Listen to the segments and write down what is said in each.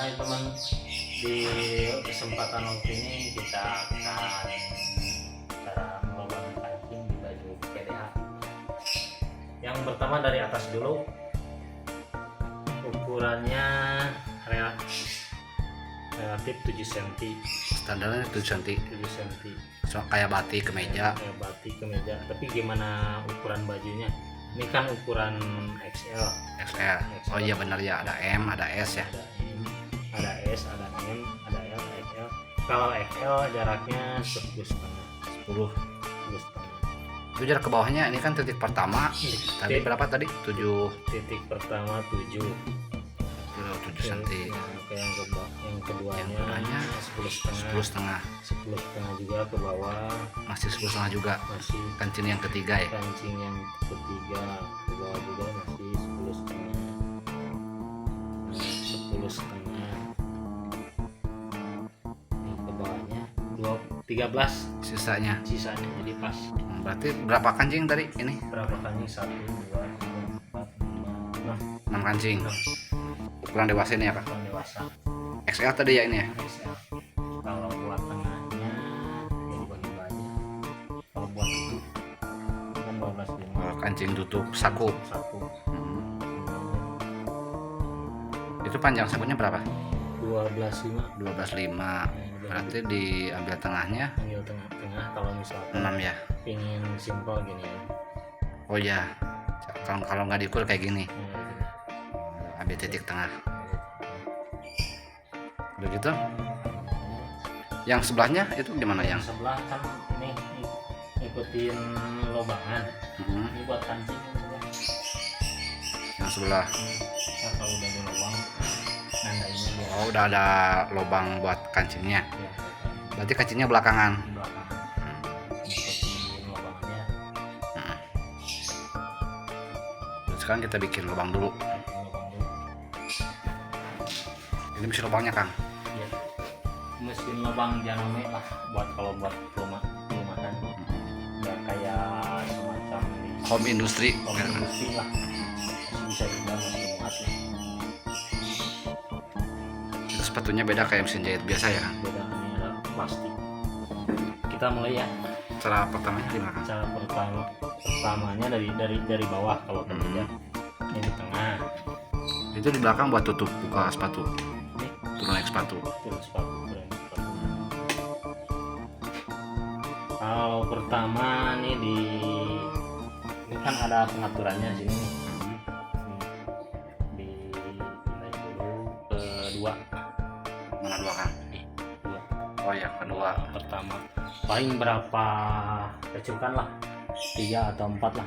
Hai teman, di kesempatan waktu ini kita akan cara melubang kancing di baju PDH. Yang pertama dari atas dulu, ukurannya relatif 7 cm. Standarnya 7 cm. 7 cm. So, kayak batik kemeja. Kayak batik kemeja. Tapi gimana ukuran bajunya? Ini kan ukuran XL. XL. Oh iya benar ya, ada M, ada S ya. Ada M, ada S, ada M, ada L, XL. Kalau XL jaraknya 10,5. 10. 10,5. Itu jarak ke bawahnya ini kan titik pertama. Tadi berapa tadi? 7. Titik pertama 7. 7 cm. Yang keduanya 10,5. 10,5. 10,5 juga ke bawah. Masih 10,5 juga. Masih Kancing yang ketiga ya. kancing yang ketiga ke bawah juga masih 10,5. 10,5. Ini ke bawahnya 13 Sisanya. jadi pas. Berarti berapa kancing tadi ini? Berapa kancing? 1, 2, 3, 4, 5, 6. 6 kancing. Ukuran dewasa ini ya Kak? Ukuran dewasa XL tadi ya ini ya. XL. Kalau buat tengahnya ya dibagi banyak. Kalau buat itu kan 12,5. Kancing tutup saku. Saku Itu panjang sakunya berapa? 12,5. 12,5. Berarti diambil tengahnya Ambil tengah-tengah kalau misalkan 6 ya. pingin simpel gini ya. Oh ya. Kalau nggak diukur kayak gini. Gini. Ambil titik tengah. Begitu. Yang sebelahnya itu gimana yang? Sebelah kan ini ikutin lobangan. Ini buat kancing. Yang sebelah. Nah, kalau udah ada lubang nandainnya biar Oh, udah ada lubang buat kancingnya. ya, Berarti kancingnya belakangan. di belakang ikutin lobangannya. Terus sekarang kita bikin lubang dulu. Bikin lubang dulu. Ini mesin lubangnya Kang. Ya. Mesin lubang Janome lah buat perumahan. Ya kayak semacam di Home industry. home industry lah. Masih bisa juga masih muat lah. Itu sepatunya beda kayak mesin jahit biasa ya Kang. Beda ini ada plastik. Kita mulai ya. Cara pertamanya gimana Kang? Cara pertamanya dari bawah kalau kemeja. Ini di tengah. Itu di belakang buat tutup buka sepatu. Ini Turun naik sepatu. terus sepatu. Kalau pertama nih ini kan ada pengaturannya sini nih. Dipindahin dulu ke 2. Mana dua Kang? Dua. Oh ya kedua. Pertama paling berapa kecukan lah, 3 atau 4 lah.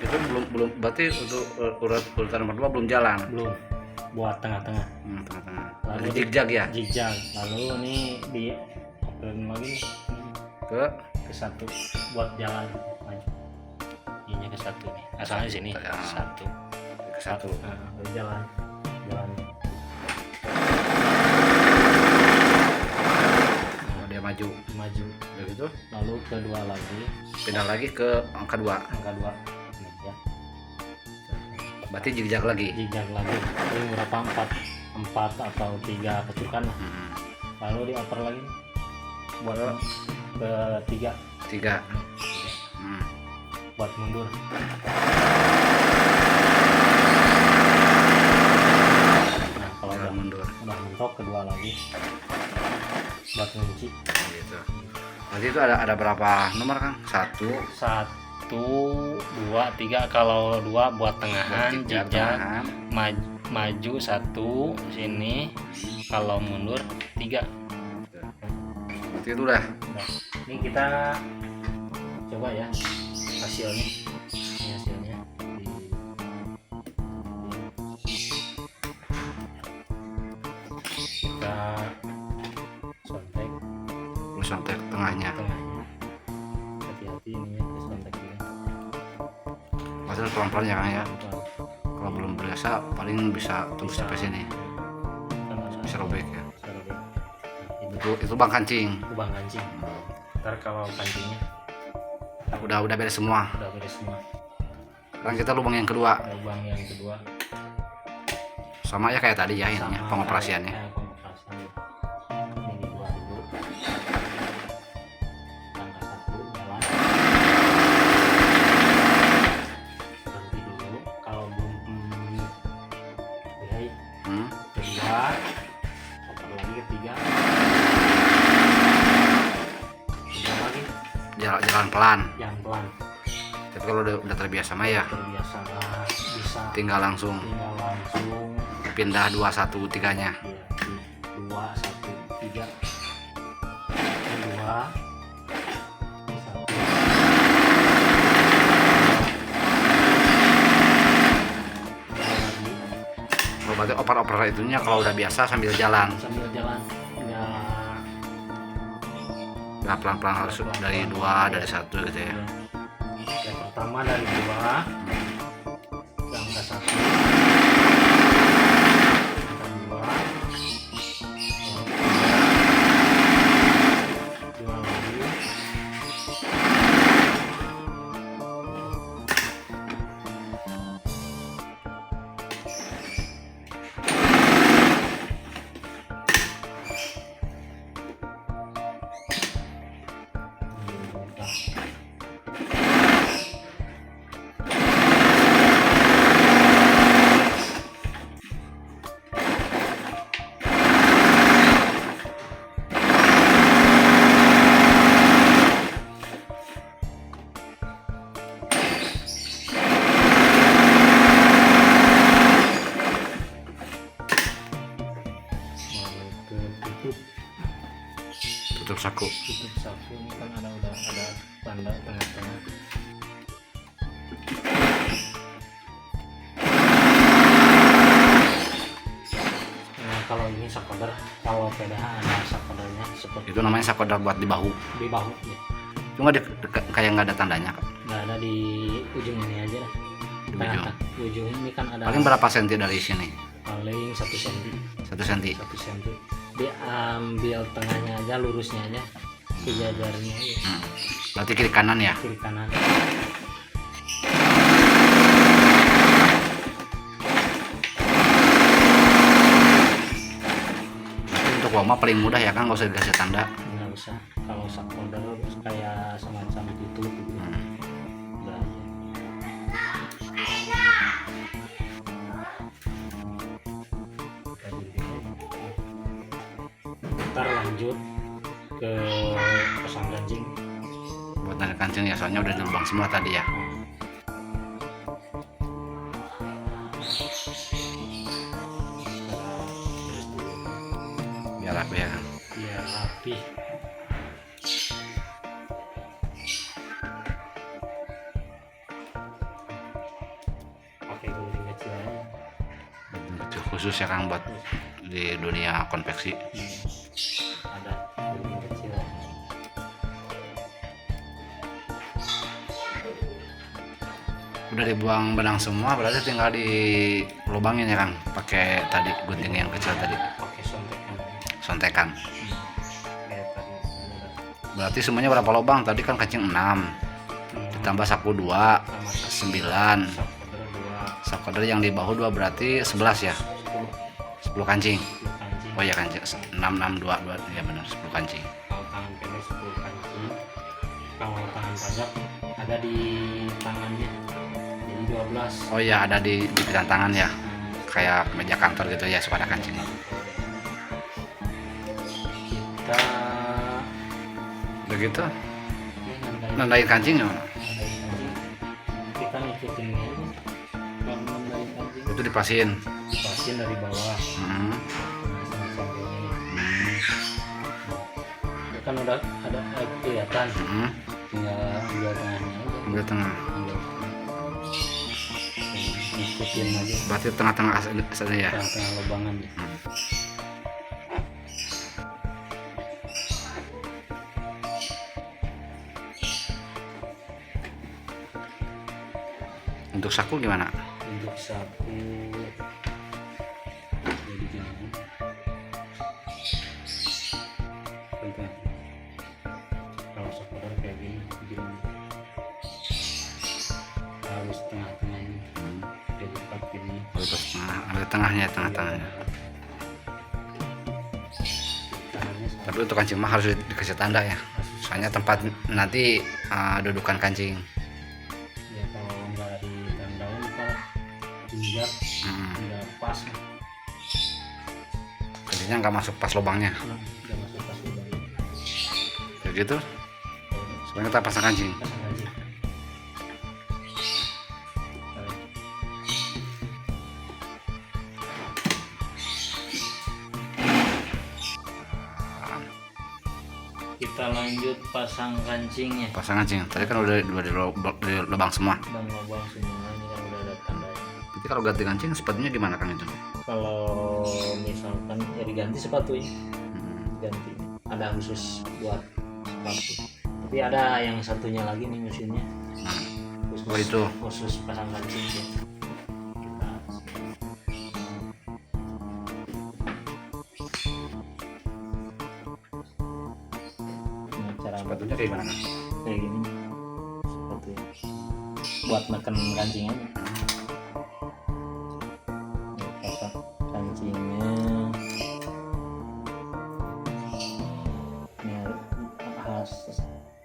Itu belum berarti untuk urutan nomor 2 belum jalan. Belum buat tengah-tengah. Tengah-tengah. Lalu Zigzag ya. Zigzag. Lalu ini di operin lagi Ke ke 1 buat jalan maju. Ini ke 1 nih. Asalnya sini Ya. 1. ke satu. Nah, jalan. Oh, dia maju. Begitu. Lalu kedua lagi Pindah lagi ke angka 2. angka 2 ya. Berarti zigzag lagi. Zigzag lagi. Ini berapa? 4 atau 3 kecukan lah. Lalu dioper lagi buat ke 3 3. buat mundur. Nah, kalau Jalan mundur. udah mentok, kedua lagi buat kunci. Gitu. Berarti itu ada berapa nomor Kang? 1, 2, 3. Kalau 2 buat tengahan, zigzag, tangan. maju 1 sini. Kalau mundur 3. Berarti itu udah. Nah, ini kita coba ya hasilnya. Ini hasilnya kita sontek Sontek tengahnya. tengahnya. Hati-hati ini ya, sontek ini. Maksudnya pelan-pelan ya Kang ya. Kalau belum biasa paling bisa tembus sampai sini. Bisa robek ya. Itu bang kancing. Lubang kancing. Ntar kalau kancingnya Udah beres semua. udah beres semua. Sekarang kita lubang yang kedua. Lubang yang kedua Sama ya kayak tadi ya ininya Sama pengoperasiannya. kayak pengoperasian. Ini dua dulu. Langkah satu jalan. Berhenti dulu. Kalau belum lihat kedua, putar lagi ketiga. Kedua lagi, Jalan pelan. jangan pelan. Tapi kalau udah terbiasa mah ya Terbiasa bisa tinggal langsung pindah 2 1 3-nya. ya, 2 1 3 2 1 Berarti oper-oper itunya kalau udah biasa sambil jalan. sambil jalan ya, Nah, pelan-pelan harus dari 2 dari 1 gitu ya. yang pertama dari 2 angka 1 angka 2 lagi. Tutup saku. Tutup saku ini kan udah ada tanda tengah-tengah. Nah, kalau ini sakoder, kalau PDH ada sakodernya seperti Itu namanya sakodar buat di bahu. di bahu ya. Cuma kayak nggak ada tandanya. Nggak ada di ujung ini aja lah. Di Tengah, ujung ini kan ada Paling berapa senti dari sini? paling 1 cm. 1 senti. 1 cm. Diambil tengahnya aja, lurusnya aja, sejajarnya aja. Berarti kiri kanan ya. Kiri kanan. Berarti untuk wama paling mudah ya kan, nggak usah dikasih tanda. Nggak usah, kalau sakoder kayak semacam itu gitu. Udah aja. Ntar lanjut ke pasang kancing. Buat narik kancing ya, soalnya udah di lubang semua tadi ya. Biar rapi ya kan. Biar rapi. Pakai gunting kecil aja. Itu khusus ya kan buat di dunia konveksi. Ada gunting kecil. Udah dibuang benang semua, berarti tinggal dilubangin ya kan, pakai tadi gunting yang kecil tadi, Pakai sontekan. sontekan. Kayak tadi udah. Berarti semuanya berapa lubang? Tadi kan kancing 6, ditambah saku 2, 9. Sakoder 2, Sakoder yang di bahu 2 berarti 11 ya. 10 kancing. 10 kancing. Oh ya kancing 6 6 2 2 ya benar 10 kancing. Kalau tangan pendek 10 kancing. Kalau tangan panjang ada di tangannya. Jadi 12. Oh ya ada di pikiran tangan ya. Kayak meja kantor gitu ya, suka ada kancing. Kita Begitu. nandain Nandain kancing gimana? kancing. Kita ngikutin ini aja. Kalau nandain kancing, Itu dipasin. pasin dari bawah. Hmm. Nah, sampai ini. Itu kan udah ada kelihatan. Hmm. Tinggal ambil tengahnya aja. Ambil tengah. Ambil. Ngikutin aja. Berarti tengah-tengah asal ya. Tengah-tengah lubangan ya. Untuk saku gimana? Untuk saku jadi gini. Bentar. Kalau sakoder kayak gini, harus tengah-tengah ini. Jadi pakai ini. Lepas tengah, ambil tengahnya, tengah-tengahnya. Tangannya sama. Tapi untuk kancing mah harus dikasih tanda ya. Soalnya tempat nanti dudukan kancing. Ya kalau nggak ditandain ntar injak nggak pas. Kancingnya nggak masuk pas lubangnya. Nggak masuk pas lubang. Kayak gitu. Sebenarnya kita pasang kancing. Pasang kancing. Kita lanjut pasang kancingnya. Pasang kancing. Tadi kan udah di lubang semua. Dan lubang semua ini kan udah ada tandanya. Jadi kalau ganti kancing sepatunya gimana kan itu? Kalau misalkan ya diganti sepatunya, Hmm. ganti. Ada khusus buat sepatu. Tapi ada yang satunya lagi nih mesinnya. Nah, Khusus, oh itu. khusus pasang kancing ya. Kita ini cara sepatunya kayak gimana kan? kayak gini sepatunya buat neken kancing aja. Ini pasang kancingnya ini harus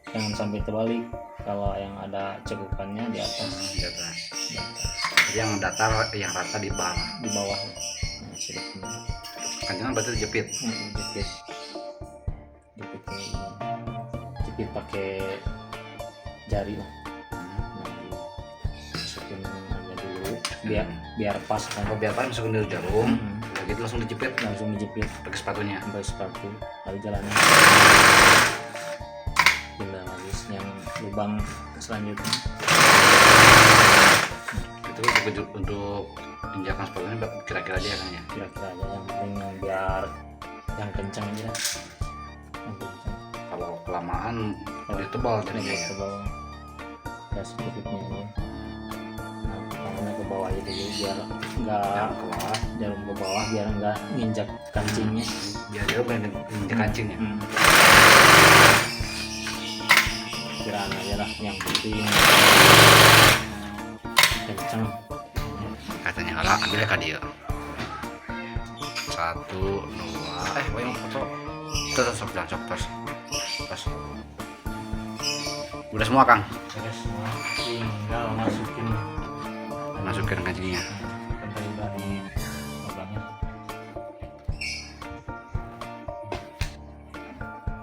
jangan sampai terbalik. Kalau yang ada cekukannya di atas, Di atas. di atas, Jadi yang datar, yang rata di bawah. di bawah. Nah, sedikit. Kancingnya berarti dijepit. Jepit jepit kayak gini. Jepit pakai jari lah. Nah, masukin aja dulu biar pas kan. Kalau biar masukin dulu jarum, Hmm. udah gitu langsung dijepit Langsung dijepit pakai sepatunya. sampai sepatu lalu jalannya pindah lagi yang lubang selanjutnya. Itu untuk injakan sepatunya kira-kira aja kan ya. Kira-kira aja yang penting biar yang kencang aja yang kencang. Kalau kelamaan lebih tebal jadinya Lebih ya. tebal ya sedikitnya ini. Nah, tangannya ke bawah aja dulu biar nggak Yang ke bawah, jarum ke bawah biar nggak nginjak kancingnya. biar dia pengen injak kancingnya. Kiraan aja lah yang penting kencang. Katanya kalau ambilnya ke dia. 1, 2, wayang foto. Terus terus. Udah semua Kang, Beres semua tinggal masukin kancingnya. kan tadi udah di lubangnya.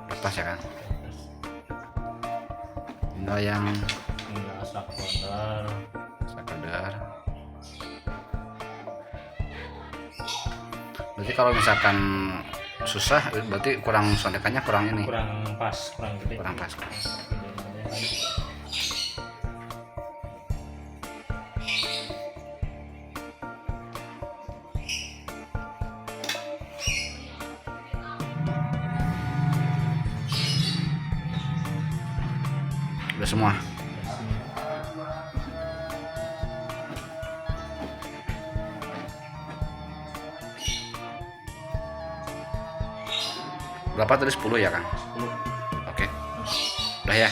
Lepas ya Kang. Tinggal yang Tinggal saklar. sekadar. Berarti kalau misalkan susah, berarti kurang sondekannya kurang ini, kurang pas, kurang gede. kurang pas. Udah semua. Berapa tadi 10 ya Kang? 10. Oke. Udah ya.